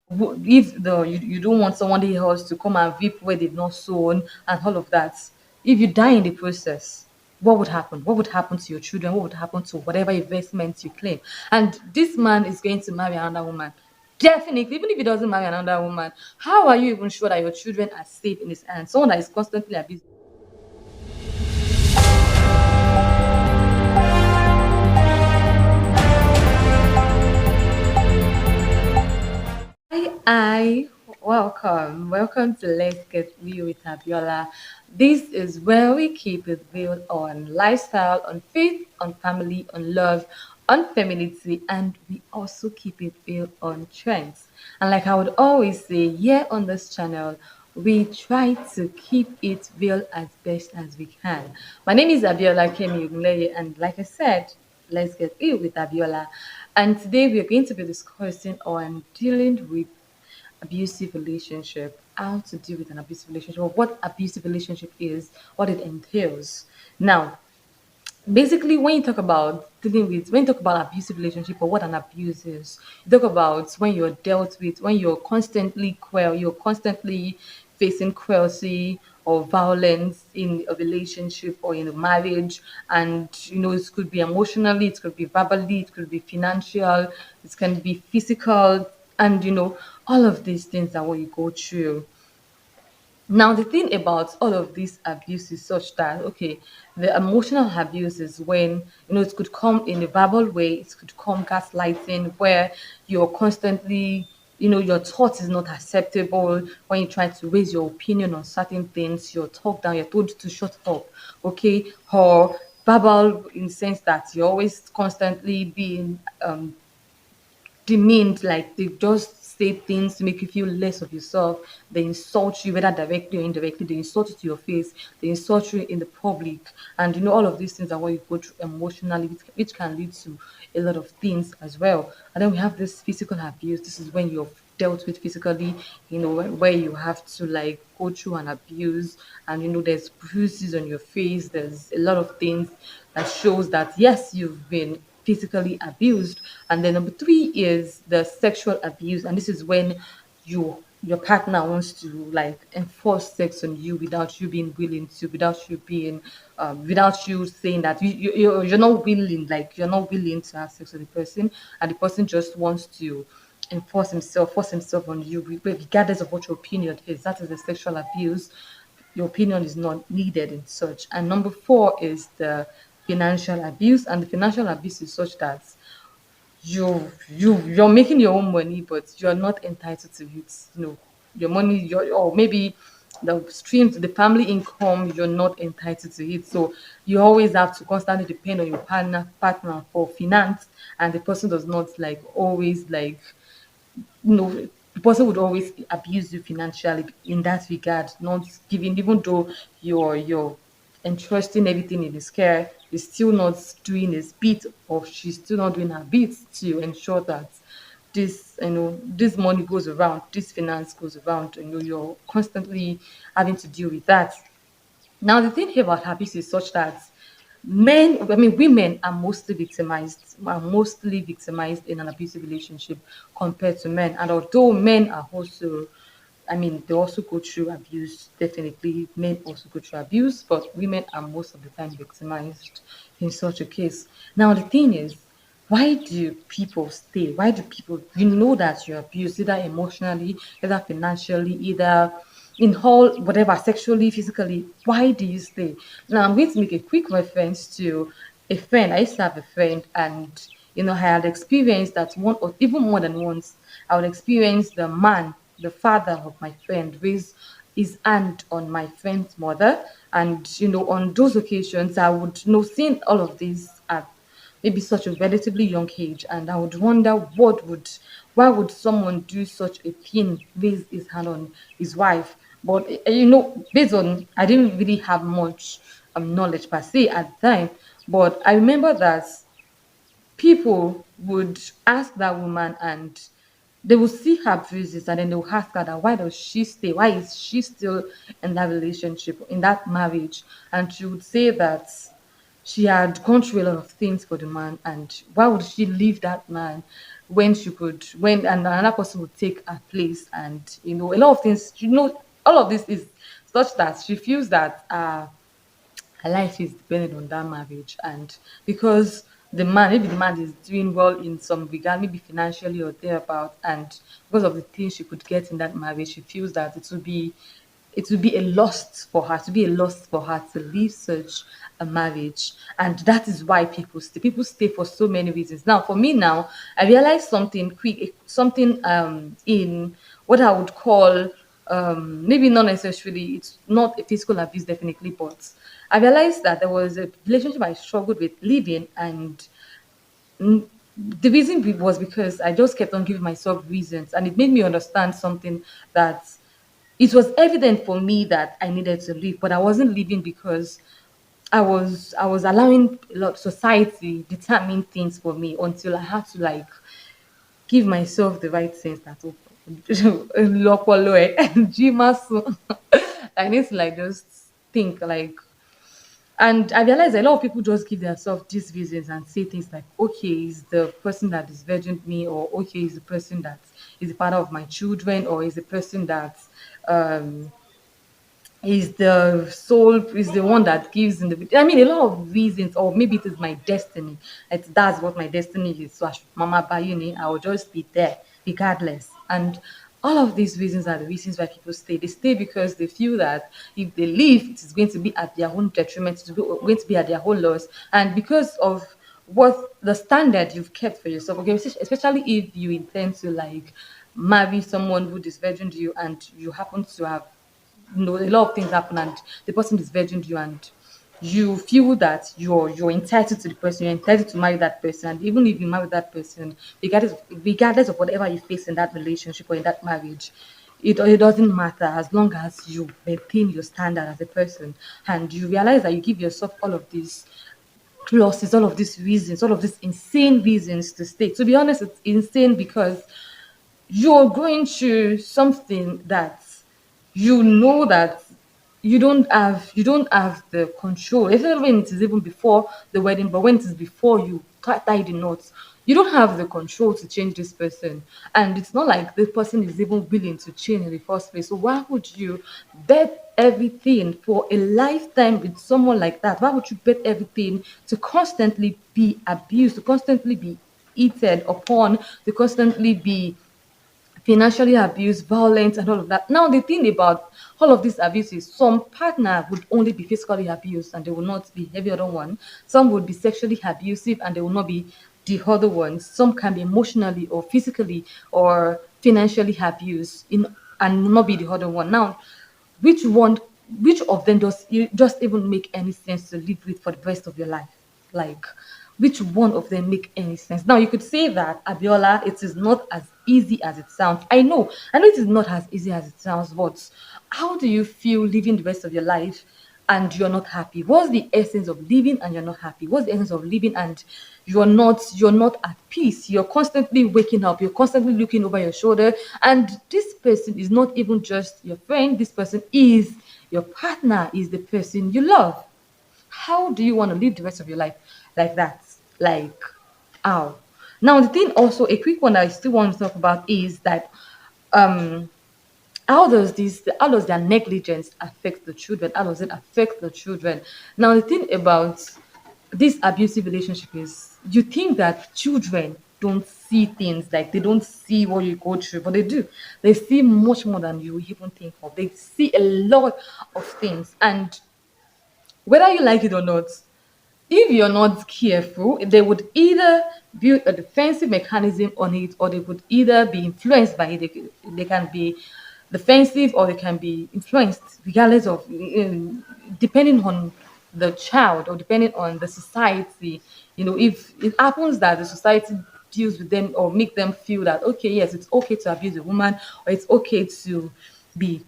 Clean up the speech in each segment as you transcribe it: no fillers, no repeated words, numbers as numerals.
If you don't want somebody else to come and reap where they've not sown and all of that, if you die in the process, what would happen? What would happen to your children? What would happen to whatever investments you claim? And this man is going to marry another woman. Definitely, even if he doesn't marry another woman, how are you even sure that your children are safe in his hands? Someone that is constantly abusing. Hi, welcome to Let's Get Real with Abiola. This is where we keep it real on lifestyle, on faith, on family, on love, on femininity, and we also keep it real on trends. And like I would always say, here on this channel, we try to keep it real as best as we can. My name is Abiola Kemi Ogunleye, and like I said, let's get real with Abiola. And today we are going to be discussing on dealing with abusive relationship, how to deal with an abusive relationship, or what abusive relationship is, what it entails. Now, basically, when you talk about abusive relationship or what an abuse is, you talk about when you're dealt with, when you're constantly facing cruelty or violence in a relationship or in a marriage. And it could be emotionally, it could be verbally, it could be financial, it can be physical, and all of these things are what you go through. Now, the thing about all of this abuse is such that, okay, the emotional abuse is when, it could come in a verbal way, it could come gaslighting, where you're constantly, your thought is not acceptable. When you try to raise your opinion on certain things, you're talked down, you're told to shut up, okay? Or verbal in the sense that you're always constantly being demeaned, like they just say things to make you feel less of yourself. They insult you, whether directly or indirectly. They insult you to your face. They insult you in the public, and all of these things are what you go through emotionally, which can lead to a lot of things as well. And then we have this physical abuse. This is when you're dealt with physically, where you have to like go through an abuse, and there's bruises on your face, there's a lot of things that shows that yes, you've been physically abused. And then number three is the sexual abuse, and this is when your partner wants to like enforce sex on you without you being willing to, without you saying that you're not willing, like you're not willing to have sex with the person, and the person just wants to force himself on you, regardless of what your opinion is. That is the sexual abuse. Your opinion is not needed in such. And number four is the financial abuse, and the financial abuse is such that you're making your own money, but you're not entitled to it. Your money, or maybe the stream to the family income, you're not entitled to it. So you always have to constantly depend on your partner for finance, and the person does not like always like the person would always abuse you financially in that regard, not giving, even though you're entrusting everything in his care, he's still not doing his bit, or she's still not doing her bit to ensure that this money goes around, this finance goes around, and you're constantly having to deal with that. Now, the thing here about abuse is such that women are mostly victimized in an abusive relationship compared to men. And although men are also, they also go through abuse, definitely, men also go through abuse, but women are most of the time victimized in such a case. Now, the thing is, why do people stay? Why do people, that you're abused, either emotionally, either financially, either in whole, whatever, sexually, physically, why do you stay? Now, I'm going to make a quick reference to a friend. I used to have a friend, and, I had experienced that one, or even more than once, I would experience the man, the father of my friend, raise his hand on my friend's mother. And, on those occasions, I would, seeing all of these at maybe such a relatively young age, and I would wonder why would someone do such a thing, raise his hand on his wife. But based on, I didn't really have much knowledge per se at the time, but I remember that people would ask that woman, and they will see her bruises, and then they will ask her that why does she stay, why is she still in that relationship, in that marriage. And she would say that she had gone through a lot of things for the man, and why would she leave that man? when she could, when and another person would take her place, and a lot of things, all of this is such that she feels that her life is dependent on that marriage. And because maybe the man is doing well in some regard, maybe financially or thereabout, and because of the things she could get in that marriage, she feels that it would be a loss for her, to leave such a marriage. And that is why people stay for so many reasons. Now for me, now I realized something quick, something in what I would call, maybe not necessarily, it's not a physical abuse definitely, but I realized that there was a relationship I struggled with living. And the reason was because I just kept on giving myself reasons, and it made me understand something, that it was evident for me that I needed to leave, but I wasn't leaving because I was allowing a lot society determine things for me, until I had to like give myself the right sense that, oh, lopolo, jimasu. I need to like just think like. And I realized a lot of people just give themselves these reasons and say things like, okay, is the person that is virgin me, or okay, is the person that is the father of my children, or is the person that um is the soul, is the one that gives in the, I mean, a lot of reasons, or maybe it is my destiny. That's what my destiny is. So I should, mama bayuni, I will just be there regardless. And all of these reasons are the reasons why people stay. They stay because they feel that if they leave, it is going to be at their own detriment, it's going to be at their own loss. And because of what the standard you've kept for yourself, okay, especially if you intend to like marry someone who is virgin to you, and you happen to have, a lot of things happen, and the person is virgin to you, and you feel that you're entitled to the person, you're entitled to marry that person. And even if you marry that person, regardless of whatever you face in that relationship or in that marriage, it doesn't matter, as long as you maintain your standard as a person. And you realize that you give yourself all of these clauses, all of these reasons, all of these insane reasons to stay. To be honest, it's insane because you're going through something that you know that you don't have the control, especially when it is even before the wedding. But when it is before you tie the knots, you don't have the control to change this person. And it's not like this person is even willing to change in the first place. So why would you bet everything for a lifetime with someone like that? Why would you bet everything to constantly be abused, to constantly be eaten upon, to constantly be financially abused, violent, and all of that? Now, the thing about all of these abuses, some partner would only be physically abused and they will not be every other one. Some would be sexually abusive and they will not be the other ones. Some can be emotionally or physically or financially abused and not be the other one. Now, which one, which of them does you just even make any sense to live with for the rest of your life? Like, which one of them make any sense? Now you could say that, Abiola, it is not as easy as it sounds. I know it is not as easy as it sounds, but how do you feel living the rest of your life and you're not happy? What's the essence of living and you're not happy? What's the essence of living and you're not at peace? You're constantly waking up, you're constantly looking over your shoulder, and this person is not even just your friend, this person is your partner, is the person you love. How do you want to live the rest of your life like that? Like, how? Now, the thing also, a quick one that I still want to talk about is that, um how does their negligence affect the children? How does it affect the children? Now, the thing about this abusive relationship is, you think that children don't see things, like they don't see what you go through, but they do. They see much more than you even think of. They see a lot of things. And whether you like it or not, if you're not careful, they would either build a defensive mechanism on it, or they would either be influenced by it. They can be defensive or they can be influenced, regardless of, depending on the child or depending on the society. If it happens that the society deals with them or make them feel that, okay, yes, it's okay to abuse a woman, or it's okay to be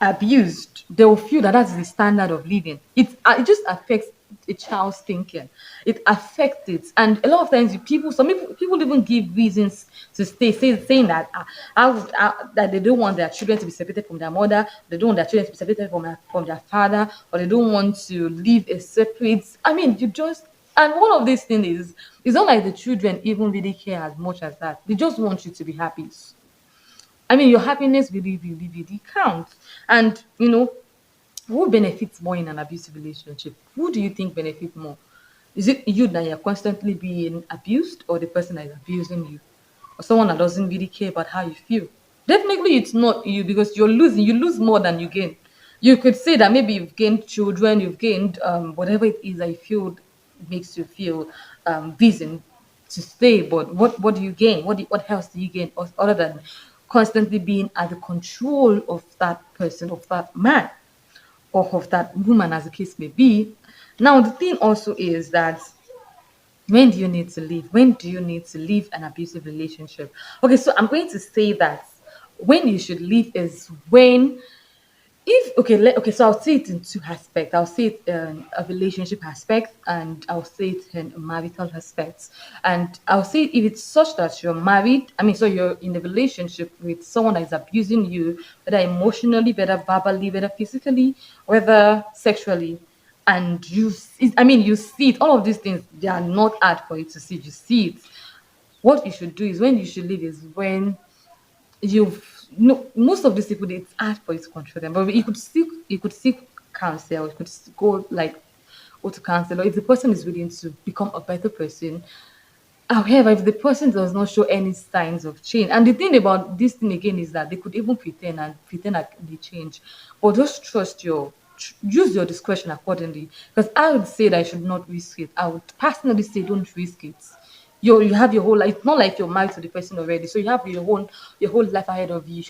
abused, they will feel that that's the standard of living. It just affects a child's thinking. It affects it. And a lot of times, some people even give reasons to stay, saying that, that they don't want their children to be separated from their mother, they don't want their children to be separated from their father, or they don't want to live a separate. I mean, you just And one of these things is, it's not like the children even really care as much as that. They just want you to be happy. I mean, your happiness really, really, really counts. And who benefits more in an abusive relationship? Who do you think benefits more? Is it you that you're constantly being abused, or the person that is abusing you, or someone that doesn't really care about how you feel? Definitely, it's not you, because you're losing. You lose more than you gain. You could say that maybe you've gained children, you've gained whatever it is that you feel makes you feel reason to stay. But what do you gain? What else do you gain other than constantly being at the control of that person, of that man, or of that woman, as the case may be? Now, the thing also is that, when do you need to leave? When do you need to leave an abusive relationship? Okay, so I'm going to say that when you should leave is when, if okay, okay, so I'll say it in two aspects. I'll say it in a relationship aspect, and I'll say it in a marital aspect. And I'll say, if it's such that you're married, I mean, so you're in a relationship with someone that is abusing you, whether emotionally, whether verbally, whether physically, whether sexually, and I mean, you see it. All of these things, they are not hard for you to see. You see it. What you should do is, when you should leave is when you've no most of these people, it's hard for you to control them, but you could seek counsel. You could go, like, go to counselor if the person is willing to become a better person. However, if the person does not show any signs of change, and the thing about this thing again is that they could even pretend like they change, but just use your discretion accordingly. Because I would say that I should not risk it. I would personally say, don't risk it. You have your whole life. It's not like you're married to the person already, so you have your whole life ahead of you.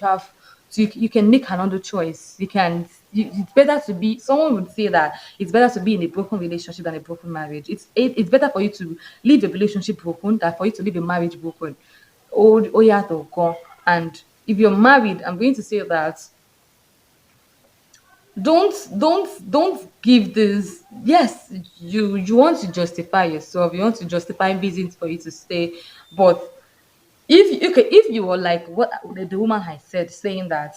You can make another choice. It's better to be. Someone would say that it's better to be in a broken relationship than a broken marriage. It's better for you to leave a relationship broken than for you to leave a marriage broken. Oh yeah, to go. And if you're married, I'm going to say that, don't give this. Yes, you want to justify yourself. You want to justify reasons for you to stay. But if you were like what the woman has said, saying that,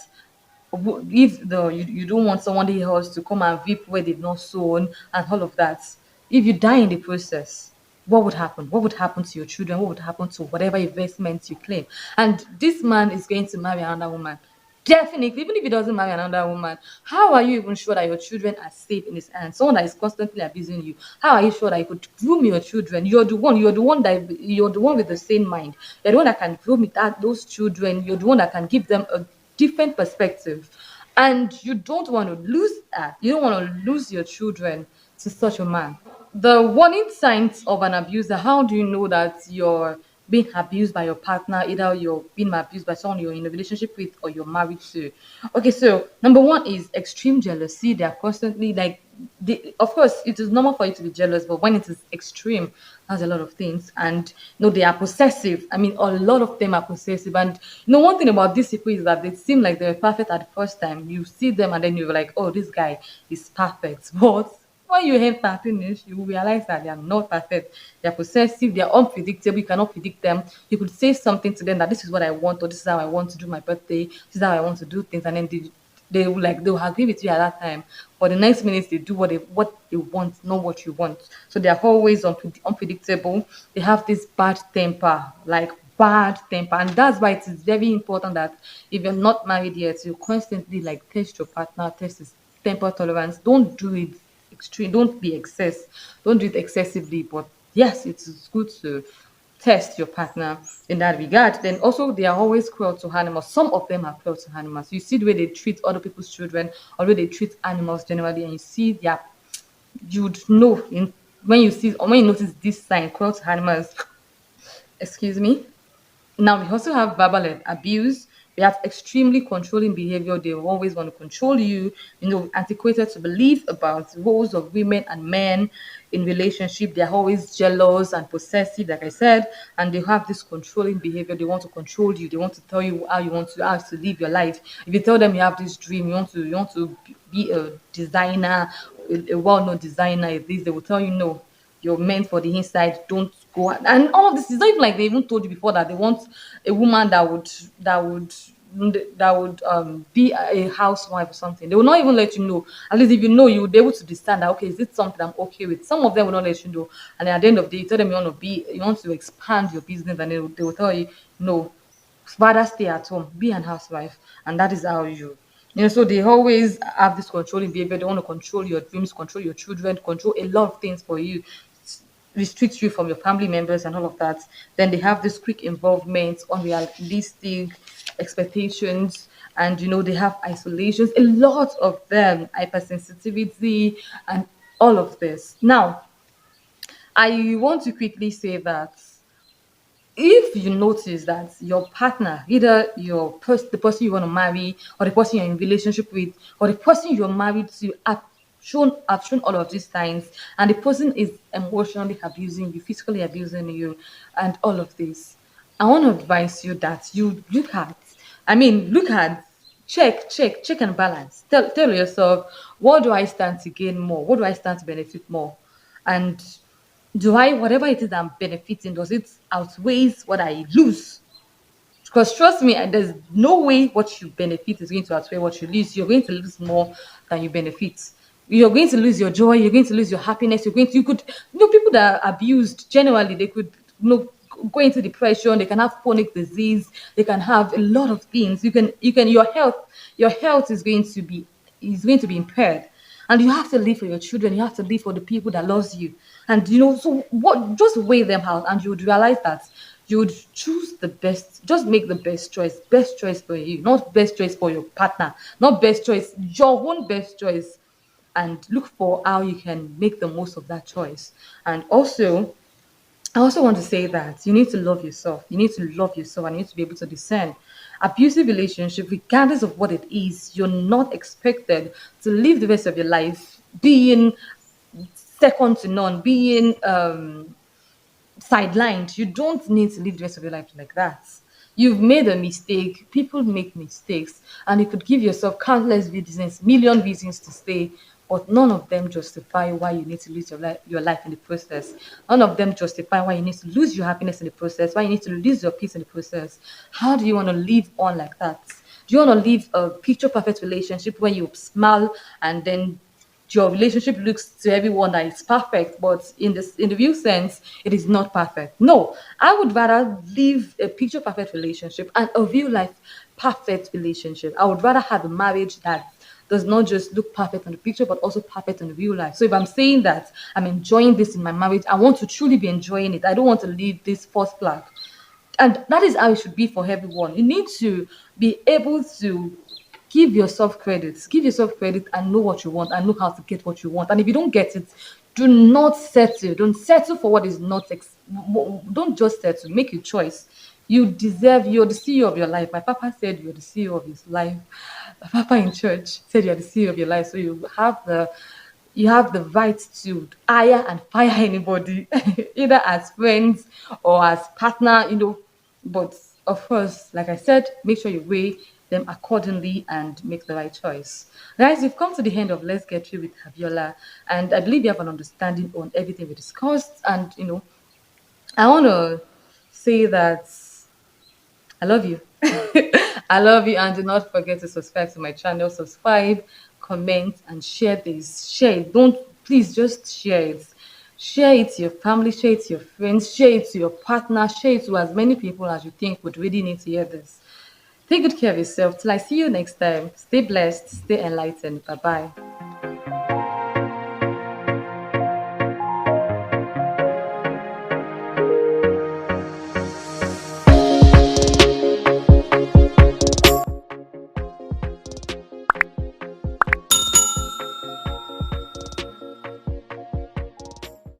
if you don't want somebody else to come and reap where they've not sown, and all of that, if you die in the process, what would happen? What would happen to your children? What would happen to whatever investments you claim? And this man is going to marry another woman. Definitely, even if he doesn't marry another woman, how are you even sure that your children are safe in his hands? Someone that is constantly abusing you, how are you sure that you could groom your children? You're the one with the same mind. You're the one that can groom those children. You're the one that can give them a different perspective. And you don't want to lose that. You don't want to lose your children to such a man. The warning signs of an abuser. How do you know that you're being abused by your partner? Either you're being abused by someone you're in a relationship with, or you're married to. Okay, so number one is extreme jealousy. They are constantly like, of course, it is normal for you to be jealous, but when it is extreme, that's a lot of things. And they are possessive. I mean, a lot of them are possessive. And one thing about these people is that they seem like they're perfect at the first time. You see them, and then you're like, oh, this guy is perfect. But when you enter finish, you will realize that they are not perfect. They are possessive, they are unpredictable, you cannot predict them. You could say something to them that this is what I want, or this is how I want to do my birthday, this is how I want to do things, and then they will agree with you at that time. But the next minute they do what they want, not what you want. So they are always unpredictable. They have this bad temper, like bad temper. And that's why it is very important that if you're not married yet, you constantly like test your partner, test his temper tolerance. Don't do it extreme. Don't do it excessively. But yes, it is good to test your partner in that regard. Then also, they are always cruel to animals. Some of them are cruel to animals. You see the way they treat other people's children, or the way they treat animals generally, and you see you'd know when you notice this sign, cruel to animals. Excuse me. Now, we also have verbal abuse. We have extremely controlling behavior. They always want to control you, antiquated to believe about roles of women and men in relationship. They're always jealous and possessive, like I said, and they have this controlling behavior. They want to control you. They want to tell you how to live your life. If you tell them you have this dream, you want to be a designer, a well-known designer, this, they will tell you no, you're meant for the inside. Don't go and all of this is not even like they even told you before that they want a woman that would be a housewife or something. They will not even let you know. At least if you know, you would be able to discern that, okay, is it something I'm okay with? Some of them will not let you know. And then at the end of the day, you tell them you want to expand your business, and they will tell you, no, rather stay at home, be an housewife. And that is how so they always have this controlling behavior. They want to control your dreams, control your children, control a lot of things for you, restrict you from your family members and all of that. Then they have this quick involvement, unrealistic expectations, and they have isolations, a lot of them, hypersensitivity, and all of this. Now, I want to quickly say that if you notice that your partner, either the person you want to marry, or the person you're in relationship with, or the person you're married to, have shown all of these signs, and the person is emotionally abusing you, physically abusing you, and all of this, I want to advise you that you look at, check and balance. Tell yourself, what do I stand to gain more? What do I stand to benefit more? And do I, whatever it is I'm benefiting, does it outweighs what I lose? Because trust me, there's no way what you benefit is going to outweigh what you lose. You're going to lose more than you benefit. You're going to lose your joy. You're going to lose your happiness. People that are abused, generally, they could, go into depression. They can have chronic disease. They can have a lot of things. Your health is going to be impaired, and you have to live for your children. You have to live for the people that loves you. And so what, just weigh them out, and you would realize that you would choose the best, just make the best choice for you, not best choice for your partner, not best choice, your own best choice. And look for how you can make the most of that choice. And also, I also want to say that you need to love yourself. You need to love yourself, and you need to be able to discern. Abusive relationship, regardless of what it is, you're not expected to live the rest of your life being second to none, being sidelined. You don't need to live the rest of your life like that. You've made a mistake. People make mistakes, and you could give yourself countless reasons, million reasons to stay, but none of them justify why you need to lose your life in the process. None of them justify why you need to lose your happiness in the process, why you need to lose your peace in the process. How do you want to live on like that? Do you want to live a picture perfect relationship where you smile and then your relationship looks to everyone that it's perfect, but in the real sense, it is not perfect? No, I would rather live a picture perfect relationship and a real life perfect relationship. I would rather have a marriage that does not just look perfect on the picture, but also perfect in the real life. So if I'm saying that I'm enjoying this in my marriage, I want to truly be enjoying it. I don't want to leave this false flag. And that is how it should be for everyone. You need to be able to give yourself credit and know what you want, and know how to get what you want. And if you don't get it, do not settle. Don't settle for what is not don't just settle. Make a choice. You're the CEO of your life. My papa said you're the CEO of his life. My papa in church said you're the CEO of your life. So you have the right to hire and fire anybody, either as friends or as partner. But of course, like I said, make sure you weigh them accordingly and make the right choice. Guys, we've come to the end of Let's Get Through with Javiola, and I believe you have an understanding on everything we discussed. And I want to say that I love you. I love you, and do not forget to subscribe to my channel. Subscribe, comment, and share this. Share it. Don't, please, just share it. Share it to your family, share it to your friends, share it to your partner, share it to as many people as you think would really need to hear this. Take good care of yourself. Till I see you next time. Stay blessed, stay enlightened. Bye bye.